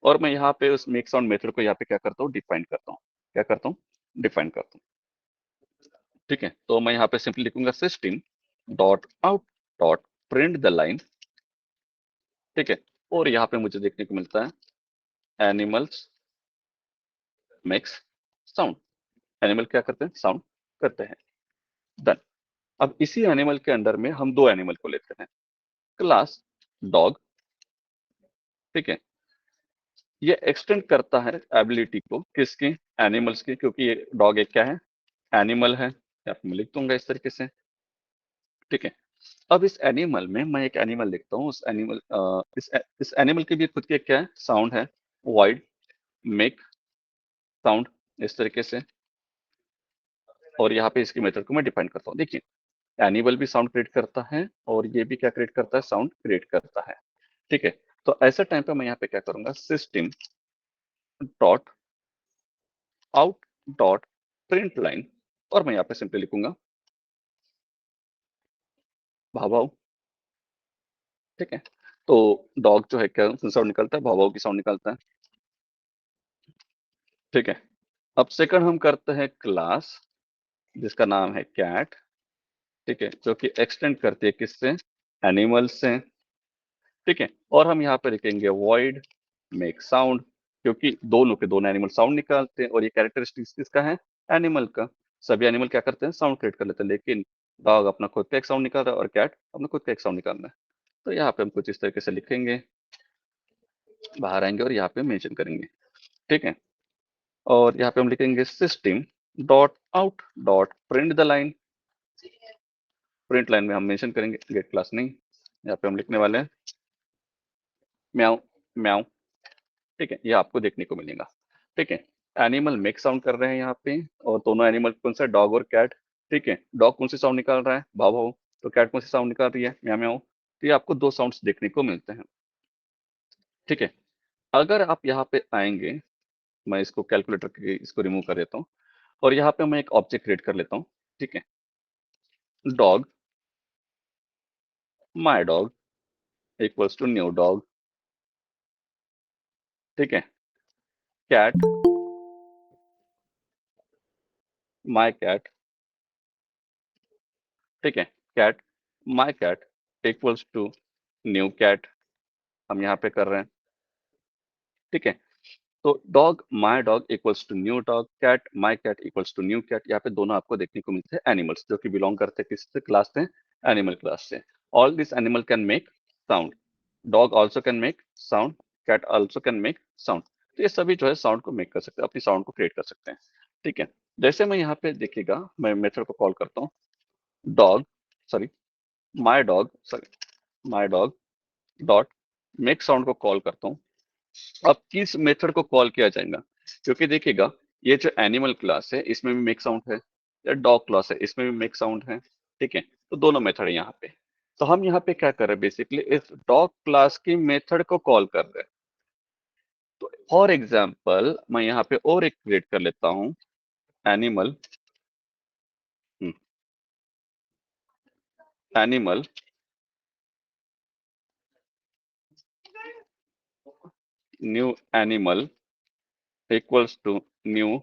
और मैं यहाँ पे उस मेक साउंड मेथड को यहाँ पे क्या करता हूँ, डिफाइन करता हूँ। क्या करता हूँ, डिफाइन करता हूँ। ठीक है, तो मैं यहाँ पे सिंपली लिखूंगा system dot out dot print the line. ठीक है, और यहाँ पे मुझे देखने को मिलता है एनिमल्स मेक्स साउंड। एनिमल क्या करते हैं, साउंड करते हैं। डन। अब इसी एनिमल के अंडर में हम दो एनिमल को लेते हैं, क्लास डॉग। ठीक है, ये एक्सटेंड करता है एबिलिटी को, किसकी, एनिमल्स की, क्योंकि ये डॉग एक क्या है, एनिमल है। या फिर मैं लिख दूंगा इस तरीके से। ठीक है, अब इस एनिमल में मैं एक एनिमल लिखता हूँ, उस एनिमल इस एनिमल की भी खुद की एक क्या है, साउंड है, वाइड मेक साउंड, इस तरीके से। और यहाँ पे इसकी मेथड को मैं डिफाइन करता हूँ। देखिए, एनिमल भी साउंड क्रिएट करता है और ये भी क्या क्रिएट करता है, साउंड क्रिएट करता है। ठीक है, तो ऐसे टाइम पे मैं यहाँ पे क्या करूंगा, system dot out dot print line, और मैं यहाँ पे सिंपली लिखूंगा भाव। ठीक है, तो डॉग जो है क्या साउंड निकलता है, भाव की साउंड निकलता है। ठीक है, अब सेकंड हम करते हैं क्लास जिसका नाम है कैट। ठीक है, जो कि एक्सटेंड करती है किससे, एनिमल से। ठीक है, और हम यहाँ पे लिखेंगे वॉइड मेक साउंड, क्योंकि दोनों के दोनों एनिमल साउंड निकालते हैं और ये कैरेक्टरिस्टिक्स किसका है, एनिमल का। सभी एनिमल क्या करते हैं, साउंड क्रिएट कर लेते हैं, लेकिन डॉग अपना खुद का एक साउंड निकाल रहा है और कैट अपना खुद का एक साउंड निकाल रहा है। तो यहाँ पे हम कुछ इस तरीके से लिखेंगे, बाहर आएंगे और यहाँ पे मेंशन करेंगे। ठीक है, और यहाँ पे हम लिखेंगे system dot out dot print the line. Print line में हम मेंशन करेंगे गेट क्लास नहीं, यहाँ पे हम लिखने वाले हैं म्याऊ म्याऊ। ठीक है, ये आपको देखने को मिलेगा। ठीक है, एनिमल मेक साउंड कर रहे हैं यहाँ पे, और दोनों एनिमल कौन सा, डॉग और कैट। ठीक है, डॉग कौन सी साउंड निकाल रहा है, भाव भाव, तो कैट कौन सी साउंड निकाल रही है, म्याऊ म्याऊ। तो ये आपको दो साउंड्स देखने को मिलते हैं। ठीक है, अगर आप यहाँ पे आएंगे, मैं इसको कैलकुलेटर के इसको रिमूव कर देता हूँ, और यहाँ पे मैं एक ऑब्जेक्ट क्रिएट कर लेता हूँ। ठीक है, dog my dog equals to new dog. ठीक है, कैट माई कैट। ठीक है, cat my cat equals to new cat, हम यहाँ पे कर रहे हैं। ठीक है, तो dog my dog equals to new dog, cat my cat equals to new cat. यहाँ पे दोनों आपको देखने को मिलते हैं एनिमल्स, जो कि बिलोंग करते हैं किस क्लास से, एनिमल क्लास से। All this animal can make sound, dog also can make sound, cat also can make sound. तो ये सभी जो है साउंड को मेक कर सकते हैं, अपनी साउंड को क्रिएट कर सकते हैं। ठीक है, जैसे मैं यहाँ पे देखिएगा, मैं मेथड को कॉल करता हूँ, dog sorry my dog dot make sound को कॉल करता हूँ। अब किस मेथड को कॉल किया जाएगा, क्योंकि देखिएगा, ये जो एनिमल क्लास है इसमें भी मेक साउंड है, या डॉग क्लास है इसमें भी मेक साउंड है। ठीक है, तो दोनों मेथड है यहाँ पे। तो हम यहाँ पे क्या कर रहे हैं, बेसिकली इस डॉग क्लास की मेथड को कॉल कर रहे हैं। तो फॉर एग्जाम्पल मैं यहाँ पे और एक क्रिएट कर लेता हूँ, animal animal new animal equals to new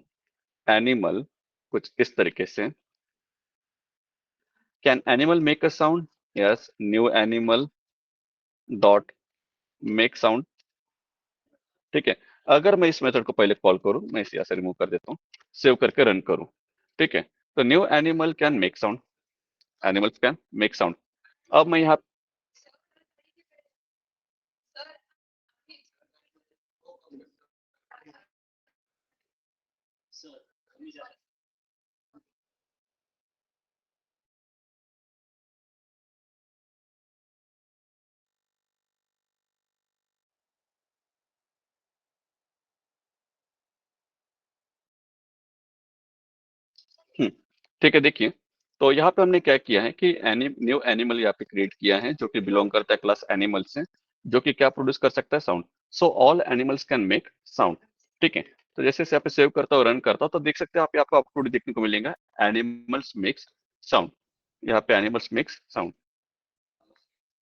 animal, कुछ इस तरीके से। Can animal make a sound, yes, new animal dot make sound. ठीक है, अगर मैं इस मेथड को पहले कॉल करूं, मैं इसे यहाँ से रिमूव कर देता हूँ, सेव करके रन करूं। ठीक है, तो new animal can make sound, animals can make sound. अब मैं यहाँ हम्म, ठीक है, देखिए, तो यहाँ पे हमने क्या किया है कि न्यू एनिमल यहाँ पे क्रिएट किया है, जो कि बिलोंग करता है क्लास एनिमल से, जो कि क्या प्रोड्यूस कर सकता है, sound. So all animals can make sound. ठीक है, तो जैसे जैसे यहाँ पे सेव करता हूँ, रन करता हूँ, तो देख सकते हैं यहाँ पे आपको आउटपुट देखने को मिलेगा, एनिमल्स मेक्स साउंड। यहाँ पे एनिमल्स मेक्स साउंड,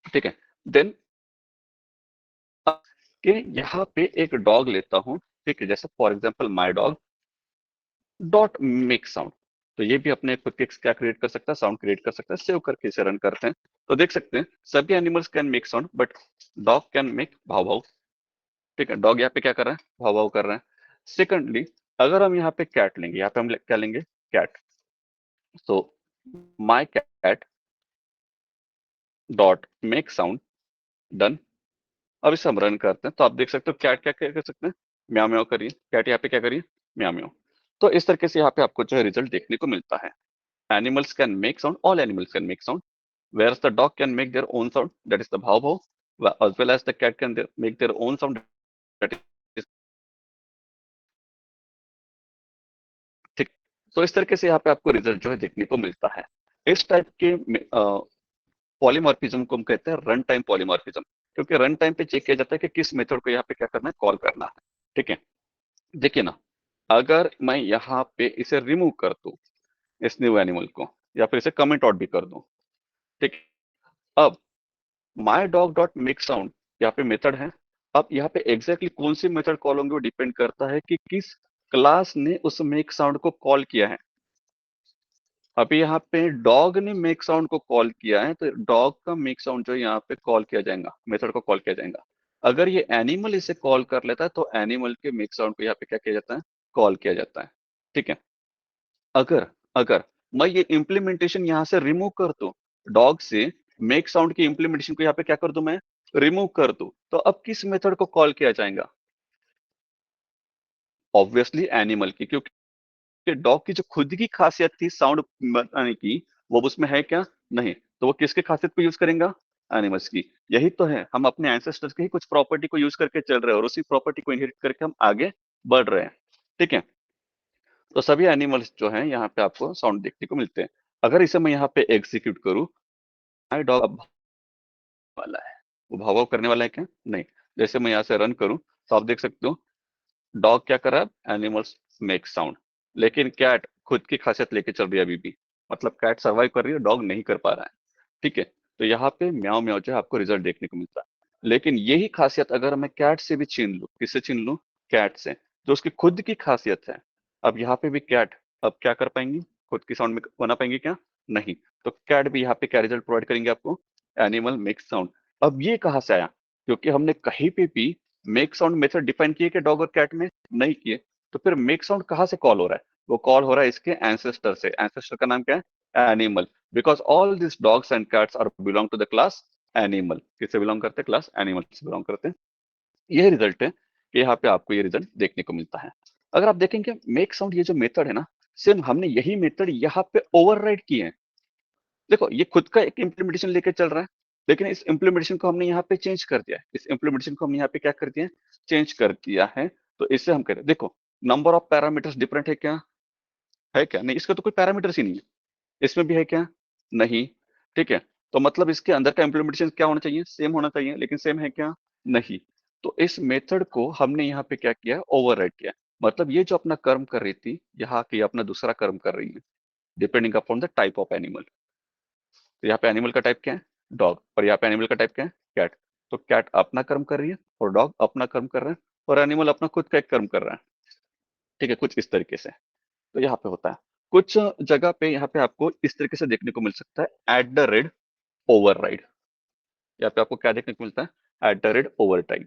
ठीक है। देन कि यहाँ पे एक डॉग लेता हूँ, ठीक है, जैसे for example my dog dot make sound. तो ये भी अपने खुद के क्या क्रिएट कर सकता है, साउंड क्रिएट कर सकता है। सेव करके इसे रन करते हैं तो देख सकते हैं सभी animals can make sound, but dog can make भाव भाव, ठीक है। डॉग यहाँ पे क्या कर रहा है, भाव भाव कर रहा है। सेकंडली, अगर हम यहाँ पे कैट लेंगे, यहाँ पे हम क्या लेंगे, cat. So my cat dot make sound, done. अब इसे हम रन करते हैं तो आप देख सकते हो कैट क्या क्या कर सकते हैं, म्याऊ म्याऊ करिए, कैट यहाँ पे क्या करिए, म्याऊ म्याऊ। तो इस तरीके से यहाँ पे आपको जो है रिजल्ट देखने को मिलता है। Animals can make sound, all animals can make sound, whereas the dog can make their own sound, that is the bhav bhav, as well as the cat can make their own sound, that is, ठीक। तो इस तरीके से यहाँ पे आपको result जो है देखने को मिलता है। इस टाइप के पॉलीमॉर्फिज्म को हम कहते हैं रन टाइम पॉलीमॉर्फिज्म, क्योंकि रन टाइम पे चेक किया जाता है कि किस मेथड को यहाँ पे क्या करना है, कॉल करना है, ठीक है। देखिए ना, अगर मैं यहाँ पे इसे रिमूव कर दूं, इस न्यू एनिमल को, या फिर इसे कमेंट आउट भी कर दूं, ठीक। अब my dog dot make sound यहाँ पे मेथड है। अब यहाँ पे एग्जैक्टली कौन सी मेथड कॉल होंगे वो डिपेंड करता है कि किस क्लास ने उस मेक साउंड को कॉल किया है। अभी यहाँ पे डॉग ने मेक साउंड को कॉल किया है, तो डॉग का मेक साउंड जो है यहाँ पे कॉल किया जाएगा, मेथड को कॉल किया जाएगा। अगर ये एनिमल इसे कॉल कर लेता है तो एनिमल के मेक साउंड को यहाँ पे क्या किया जाता है, कॉल किया जाता है, ठीक है। अगर अगर मैं ये इम्प्लीमेंटेशन यहाँ से रिमूव कर दूं, डॉग से मेक साउंड की इम्प्लीमेंटेशन को यहाँ पे क्या कर दूं, मैं रिमूव कर दूं, तो अब किस मेथड को कॉल किया जाएगा, ऑब्वियसली एनिमल की, क्योंकि डॉग की जो खुद की खासियत थी साउंड बनाने की, वो उसमें है क्या, नहीं। तो वो किसके खासियत को यूज करेगा, एनिमल्स की। यही तो है, हम अपने एंसेस्टर्स की ही कुछ प्रॉपर्टी को यूज करके चल रहे हैं और उसी प्रॉपर्टी को इनहेरिट करके हम आगे बढ़ रहे हैं, ठीक है। तो सभी एनिमल्स जो हैं यहाँ पे आपको साउंड देखने को मिलते हैं। अगर इसे मैं यहाँ पे एग्जीक्यूट करूँ, माई डॉग वाला है, वो भाव भाव करने वाला है क्या, नहीं। जैसे मैं यहाँ से रन करूँ तो आप देख सकते हो डॉग क्या कर रहा है, एनिमल्स मेक साउंड, लेकिन कैट खुद की खासियत लेके चल रही है अभी भी, मतलब कैट सर्वाइव कर रही है, डॉग नहीं कर पा रहा है, ठीक है। तो यहाँ पे म्याऊ म्याऊ जो है आपको रिजल्ट देखने को मिलता है। लेकिन यही खासियत अगर मैं कैट से भी छीन लूँ, किससे छीन लूँ, कैट से, जो उसकी खुद की खासियत है। अब यहाँ पे भी कैट अब क्या कर पाएंगी, खुद की साउंड में बना पाएंगी क्या, नहीं। तो कैट भी यहाँ पे क्या रिजल्ट प्रोवाइड करेंगे आपको, एनिमल मेक साउंड। अब ये कहाँ से आया, क्योंकि हमने कहीं पे भी मेक साउंड मेथड डिफाइन किए कि डॉग और कैट में, नहीं किए। तो फिर मेक साउंड कहाँ से कॉल हो रहा है, वो कॉल हो रहा है इसके एंसेस्टर से। एंसेस्टर का नाम क्या है, animal, because all this dogs and cats are belong to the class animal. किससे बिलोंग करते हैं, क्लास एनिमल से बिलोंग करते हैं। यह रिजल्ट है कि यहाँ पे आपको ये रिजल्ट देखने को मिलता है। अगर आप देखेंगे मेक साउंड ये जो मेथड है ना, सेम हमने यही मेथड यहाँ पे ओवरराइड किए हैं। देखो ये खुद का एक इम्प्लीमेंटेशन लेके चल रहा है, लेकिन इस इम्प्लीमेंटेशन को हमने यहाँ पे चेंज कर दिया है, इस इम्प्लीमेंटेशन को हमने यहाँ पे क्या कर दिया है, चेंज कर दिया है। तो इससे हम करें, देखो नंबर ऑफ पैरामीटर्स डिफरेंट है क्या, नहीं, इसका तो कोई पैरामीटर्स ही नहीं है। इसमें भी है क्या, नहीं, ठीक है। तो मतलब इसके अंदर का इम्प्लीमेंटेशन क्या होना चाहिए, सेम होना चाहिए, लेकिन सेम है क्या, नहीं। तो इस मेथड को हमने यहाँ पे क्या किया, ओवरराइड किया। मतलब ये जो अपना कर्म कर रही थी, यहाँ की अपना दूसरा कर्म कर रही है, depending upon the type of animal. तो यहाँ पे एनिमल का टाइप क्या है, डॉग, और यहाँ पे एनिमल का टाइप क्या है, कैट। तो कैट अपना कर्म कर रही है और डॉग अपना कर्म कर रहा है, और एनिमल अपना खुद का एक कर्म कर रहा है, ठीक है, कुछ इस तरीके से। तो यहाँ पे होता है, कुछ जगह पे यहाँ पे आपको इस तरीके से देखने को मिल सकता है, एट द रेट ओवरराइड। यहाँ पे आपको क्या देखने को मिलता है, at the rate over time.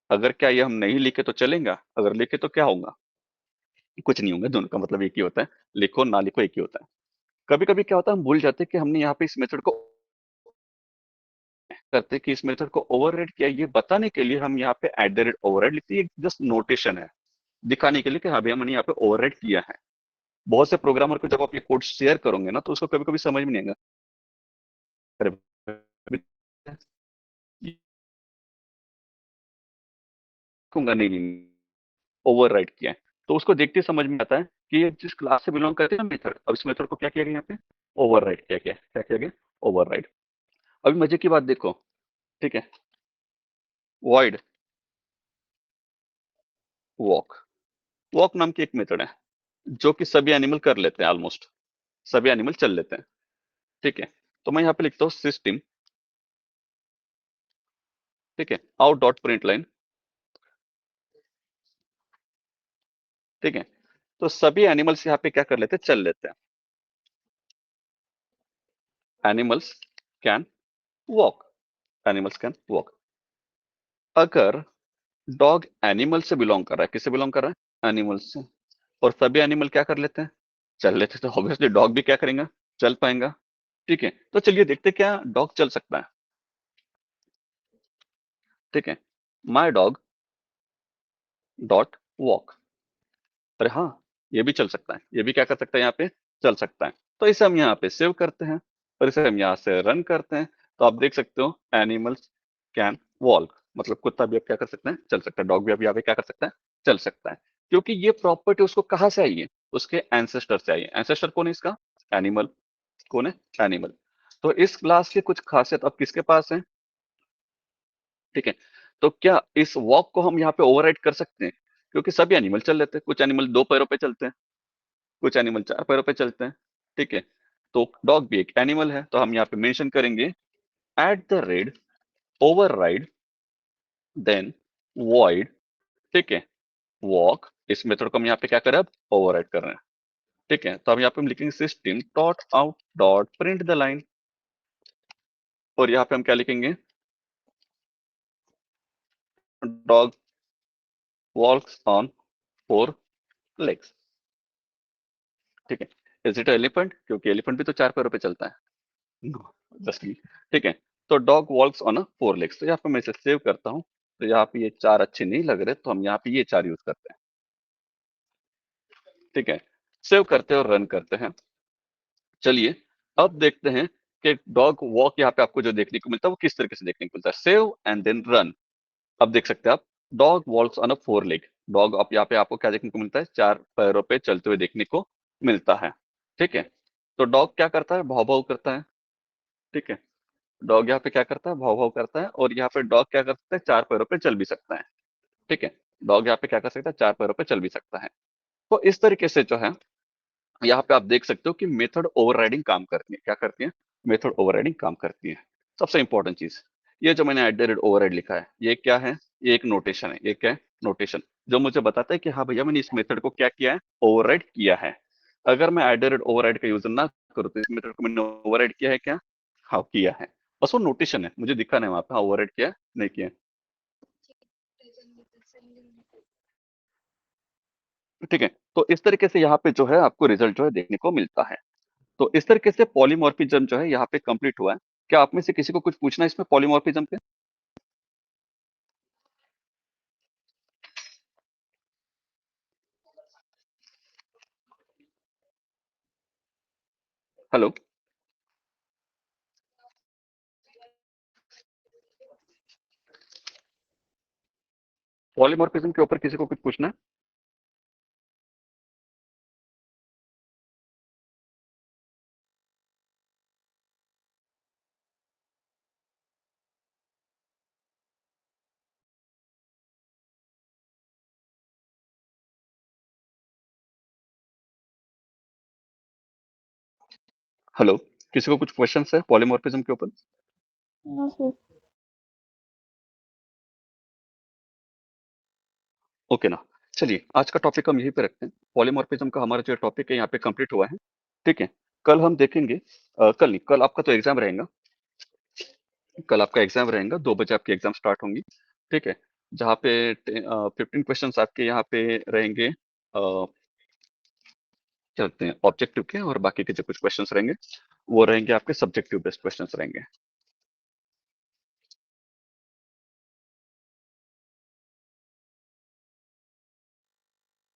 अगर क्या ये हम नहीं लिखे तो चलेगा, अगर लिखे तो क्या होगा, कुछ नहीं होगा, दोनों का मतलब एक ही होता है, लिखो ना लिखो एक ही होता है। कभी कभी क्या होता है, हम भूल जाते हैं कि हमने यहाँ पे इस मेथड को करते हैं कि इस मेथड को ओवरराइड किया, ये बताने के लिए हम यहाँ पे एट द रेट ओवरराइड लिखते हैं, जस्ट नोटेशन है दिखाने के लिए कि हाँ भैया मैंने यहाँ पे ओवरराइड किया है। बहुत से प्रोग्रामर को जब आप ये कोड शेयर करोगे ना, तो उसको कभी कभी समझ में नहीं आएगा, अरे लिखूंगा, नहीं, ओवरराइड किया है। तो उसको देखते ही समझ में आता है कि ये जिस क्लास से बिलोंग करते हैं मेथड, अब इस मेथड को क्या किया गया यहाँ पे, ओवरराइड किया गया, क्या किया गया, ओवरराइड। अभी मजे की बात देखो, ठीक है, वॉइड वॉक, वॉक नाम की एक मेथड है जो कि सभी एनिमल कर लेते हैं, ऑलमोस्ट सभी एनिमल चल लेते हैं। ठीक है, तो मैं यहाँ पे लिखता हूँ सिस्टम, ठीक है, आउट डॉट प्रिंट लाइन। ठीक है, तो सभी एनिमल्स यहाँ पे क्या कर लेते हैं, चल लेते हैं। Animals can walk, animals can walk. अगर डॉग एनिमल से बिलोंग कर रहा है, किससे बिलोंग कर रहा है, एनिमल से, और सभी एनिमल क्या कर लेते हैं, चल लेते हैं, तो ऑब्वियसली डॉग भी क्या करेंगे, चल पाएंगा। ठीक है, तो चलिए देखते हैं क्या डॉग चल सकता है। ठीक है, माई डॉग डॉट वॉक। अरे हाँ, ये भी चल सकता है, ये भी क्या कर सकता है, यहाँ पे चल सकता है। तो इसे हम यहाँ पे सेव करते हैं और इसे हम यहाँ से रन करते हैं। तो आप देख सकते हो एनिमल्स कैन वॉक, मतलब कुत्ता भी अब क्या कर सकता है, चल सकता है। डॉग भी अब यहाँ पे क्या कर सकता है, चल सकता है। क्योंकि ये प्रॉपर्टी उसको कहाँ से आई है, उसके एंसेस्टर से आई है। एंसेस्टर कौन है इसका, एनिमल। कौन है, एनिमल। तो इस क्लास की कुछ खासियत अब किसके पास है। ठीक है, तो क्या इस वॉक को हम यहाँ पे ओवरराइड कर सकते हैं, क्योंकि सभी एनिमल चल लेते हैं। कुछ एनिमल दो पैरों पे चलते हैं, कुछ एनिमल चार पैरों पे चलते हैं। ठीक है, तो डॉग भी एक एनिमल है, तो हम यहाँ पे मेंशन करेंगे at the rate override then void. ठीक है, वॉक, इस मेथड को हम यहाँ पे क्या करें, अब ओवरराइड कर रहे हैं। ठीक है, तो हम यहाँ पे हम लिखेंगे system dot out dot print the line, और यहाँ पे हम क्या लिखेंगे, dog walks on four legs. ठीक है, इज इट एलिफेंट, क्योंकि एलिफेंट भी तो चार पैरों पे चलता है। नो, जस्ट ठीक है, तो dog walks on a four legs. तो यहाँ पे मैं इसे सेव करता हूँ। तो यहाँ पे ये चार अच्छे नहीं लग रहे, तो हम यहाँ पे ये चार यूज करते हैं। ठीक है, सेव करते हैं और रन करते हैं। चलिए अब देखते हैं कि डॉग वॉक यहाँ पे आपको जो देखने को मिलता है वो किस तरीके से देखने को मिलता है। Save and then run. अब देख सकते हैं आप, dog walks on a four leg. Dog अब यहाँ पे आपको क्या देखने को मिलता है, चार पैरों पे चलते हुए देखने को मिलता है। ठीक है, तो डॉग क्या करता है, भाव भाव करता है। ठीक है, डॉग यहाँ पे क्या करता है, भाव भाव करता है, और यहाँ पे डॉग क्या कर सकता है, चार पैरों पे चल भी सकता है। ठीक है, डॉग यहाँ पे क्या कर सकता है, चार पैरों पे चल भी सकता है। तो इस तरीके से जो है यहाँ पे आप देख सकते हो कि मेथड ओवरराइडिंग काम करती है। क्या करती है, मेथड ओवरराइडिंग काम करती है। सबसे इंपॉर्टेंट चीज, ये जो मैंने एट द रेट ओवरराइड लिखा है, ये क्या है, ये एक नोटेशन है। ये क्या है, नोटेशन, जो मुझे बताता है कि हाँ भैया मैंने इस मेथड को क्या किया है, ओवरराइड किया है। अगर मैं एट द रेट ओवरराइड का यूज ना करूँ तो इस मेथड को मैंने ओवरराइड किया है क्या, हाँ किया है। बस वो नोटेशन है, मुझे दिखा नहीं वहां पे, हाँ ओवरराइड किया है, नहीं किया। ठीक है, तो इस तरीके से यहाँ पे जो है आपको रिजल्ट जो है देखने को मिलता है। तो इस तरीके से पॉलीमॉर्फिज्म जो है यहाँ पे कंप्लीट हुआ है। क्या आप में से किसी को कुछ पूछना है इसमें पॉलीमॉर्फिज्म पे। हेलो, पॉलीमॉर्फिज्म के ऊपर किसी को कुछ पूछना है। हेलो, किसी को कुछ क्वेश्चन है पॉलीमॉर्फिज्म के ऊपर। हाँ सर। ओके ना, चलिए आज का टॉपिक हम यहीं पे रखते हैं। पॉलीमॉर्फिज्म का हमारा जो टॉपिक है यहाँ पे कंप्लीट हुआ है। ठीक है, कल हम देखेंगे, कल नहीं, कल आपका तो एग्जाम रहेगा। कल आपका एग्जाम रहेगा, 2 बजे आपकी एग्जाम स्टार्ट होंगी। ठीक है, जहाँ पे 15 क्वेश्चन आपके यहाँ पे रहेंगे, चलते हैं ऑब्जेक्टिव के, और बाकी के जो कुछ क्वेश्चंस रहेंगे वो रहेंगे आपके सब्जेक्टिव बेस्ड क्वेश्चंस रहेंगे।